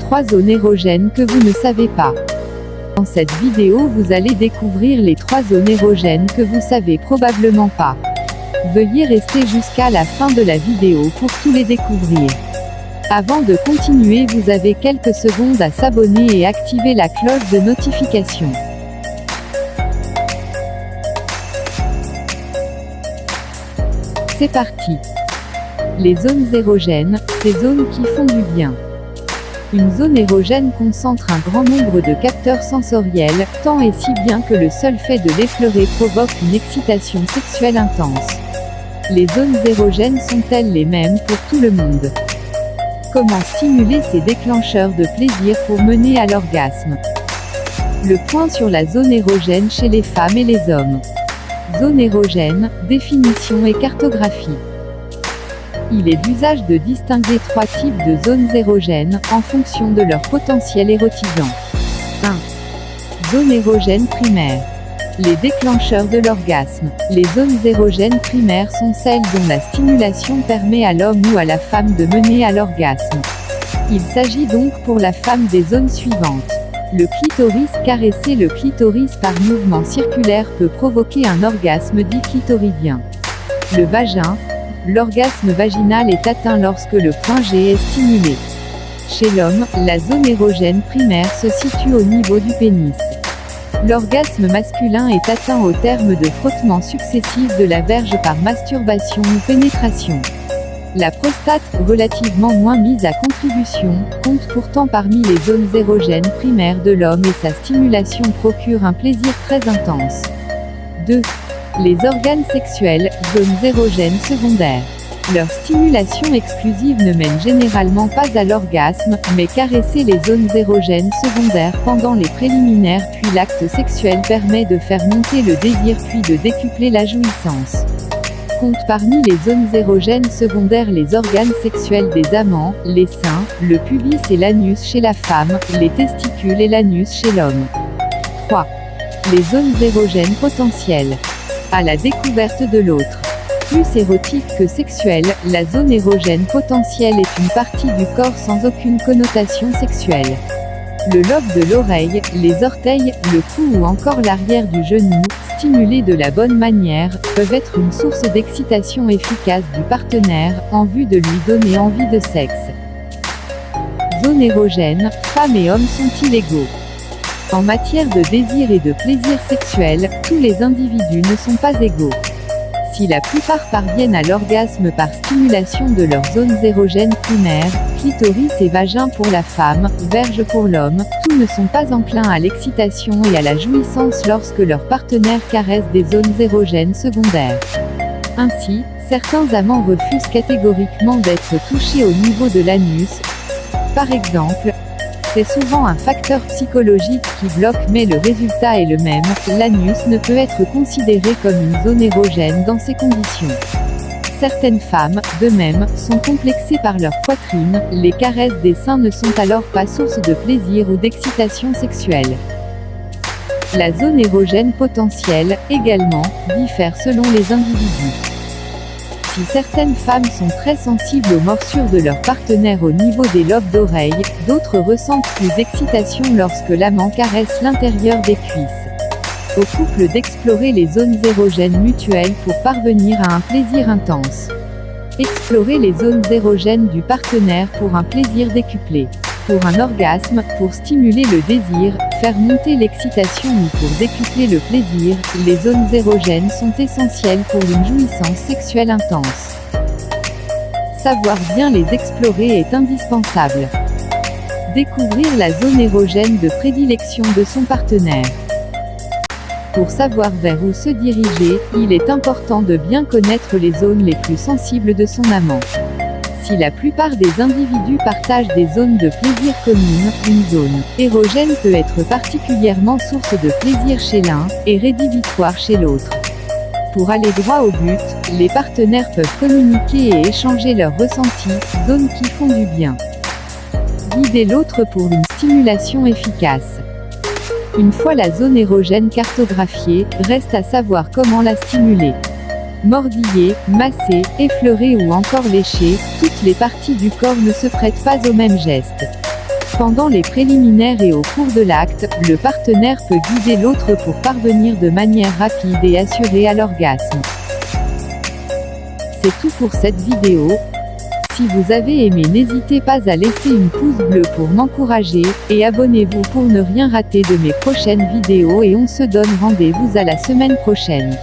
3 zones érogènes que vous ne savez pas. Dans cette vidéo, vous allez découvrir les 3 zones érogènes que vous savez probablement pas. Veuillez rester jusqu'à la fin de la vidéo pour tout les découvrir. Avant de continuer, vous avez quelques secondes à s'abonner et activer la cloche de notification. C'est parti. Les zones érogènes, ces zones qui font du bien. Une zone érogène concentre un grand nombre de capteurs sensoriels, tant et si bien que le seul fait de l'effleurer provoque une excitation sexuelle intense. Les zones érogènes sont-elles les mêmes pour tout le monde? Comment stimuler ces déclencheurs de plaisir pour mener à l'orgasme? Le point sur la zone érogène chez les femmes et les hommes. Zone érogène, définition et cartographie. Il est d'usage de distinguer 3 types de zones érogènes, en fonction de leur potentiel érotisant. 1. Zone érogène primaire. Les déclencheurs de l'orgasme. Les zones érogènes primaires sont celles dont la stimulation permet à l'homme ou à la femme de mener à l'orgasme. Il s'agit donc pour la femme des zones suivantes. Le clitoris. Caresser le clitoris par mouvement circulaire peut provoquer un orgasme dit clitoridien. Le vagin. L'orgasme vaginal est atteint lorsque le point G est stimulé. Chez l'homme, la zone érogène primaire se situe au niveau du pénis. L'orgasme masculin est atteint au terme de frottements successifs de la verge par masturbation ou pénétration. La prostate, relativement moins mise à contribution, compte pourtant parmi les zones érogènes primaires de l'homme et sa stimulation procure un plaisir très intense. 2. Les organes sexuels, zones érogènes secondaires. Leur stimulation exclusive ne mène généralement pas à l'orgasme, mais caresser les zones érogènes secondaires pendant les préliminaires puis l'acte sexuel permet de faire monter le désir puis de décupler la jouissance. Compte parmi les zones érogènes secondaires les organes sexuels des amants, les seins, le pubis et l'anus chez la femme, les testicules et l'anus chez l'homme. 3. Les zones érogènes potentielles. À la découverte de l'autre. Plus érotique que sexuelle, la zone érogène potentielle est une partie du corps sans aucune connotation sexuelle. Le lobe de l'oreille, les orteils, le cou ou encore l'arrière du genou, stimulés de la bonne manière, peuvent être une source d'excitation efficace du partenaire, en vue de lui donner envie de sexe. Zone érogène, femmes et hommes sont-ils égaux? En matière de désir et de plaisir sexuel, tous les individus ne sont pas égaux. Si la plupart parviennent à l'orgasme par stimulation de leurs zones érogènes primaires, clitoris et vagin pour la femme, verge pour l'homme, tous ne sont pas enclins à l'excitation et à la jouissance lorsque leur partenaire caresse des zones érogènes secondaires. Ainsi, certains amants refusent catégoriquement d'être touchés au niveau de l'anus. Par exemple, c'est souvent un facteur psychologique qui bloque mais le résultat est le même, l'anus ne peut être considéré comme une zone érogène dans ces conditions. Certaines femmes, de même, sont complexées par leur poitrine, les caresses des seins ne sont alors pas source de plaisir ou d'excitation sexuelle. La zone érogène potentielle, également, diffère selon les individus. Si certaines femmes sont très sensibles aux morsures de leur partenaire au niveau des lobes d'oreille, d'autres ressentent plus d'excitation lorsque l'amant caresse l'intérieur des cuisses. Au couple d'explorer les zones érogènes mutuelles pour parvenir à un plaisir intense. Explorer les zones érogènes du partenaire pour un plaisir décuplé. Pour un orgasme, pour stimuler le désir, faire monter l'excitation ou pour décupler le plaisir, les zones érogènes sont essentielles pour une jouissance sexuelle intense. Savoir bien les explorer est indispensable. Découvrir la zone érogène de prédilection de son partenaire. Pour savoir vers où se diriger, il est important de bien connaître les zones les plus sensibles de son amant. Si la plupart des individus partagent des zones de plaisir communes, une zone érogène peut être particulièrement source de plaisir chez l'un, et rédhibitoire chez l'autre. Pour aller droit au but, les partenaires peuvent communiquer et échanger leurs ressentis, zones qui font du bien. Guider l'autre pour une stimulation efficace. Une fois la zone érogène cartographiée, reste à savoir comment la stimuler. Mordiller, masser, effleurer ou encore lécher, toutes les parties du corps ne se prêtent pas aux mêmes gestes. Pendant les préliminaires et au cours de l'acte, le partenaire peut guider l'autre pour parvenir de manière rapide et assurée à l'orgasme. C'est tout pour cette vidéo. Si vous avez aimé, n'hésitez pas à laisser une pouce bleu pour m'encourager, et abonnez-vous pour ne rien rater de mes prochaines vidéos et on se donne rendez-vous à la semaine prochaine.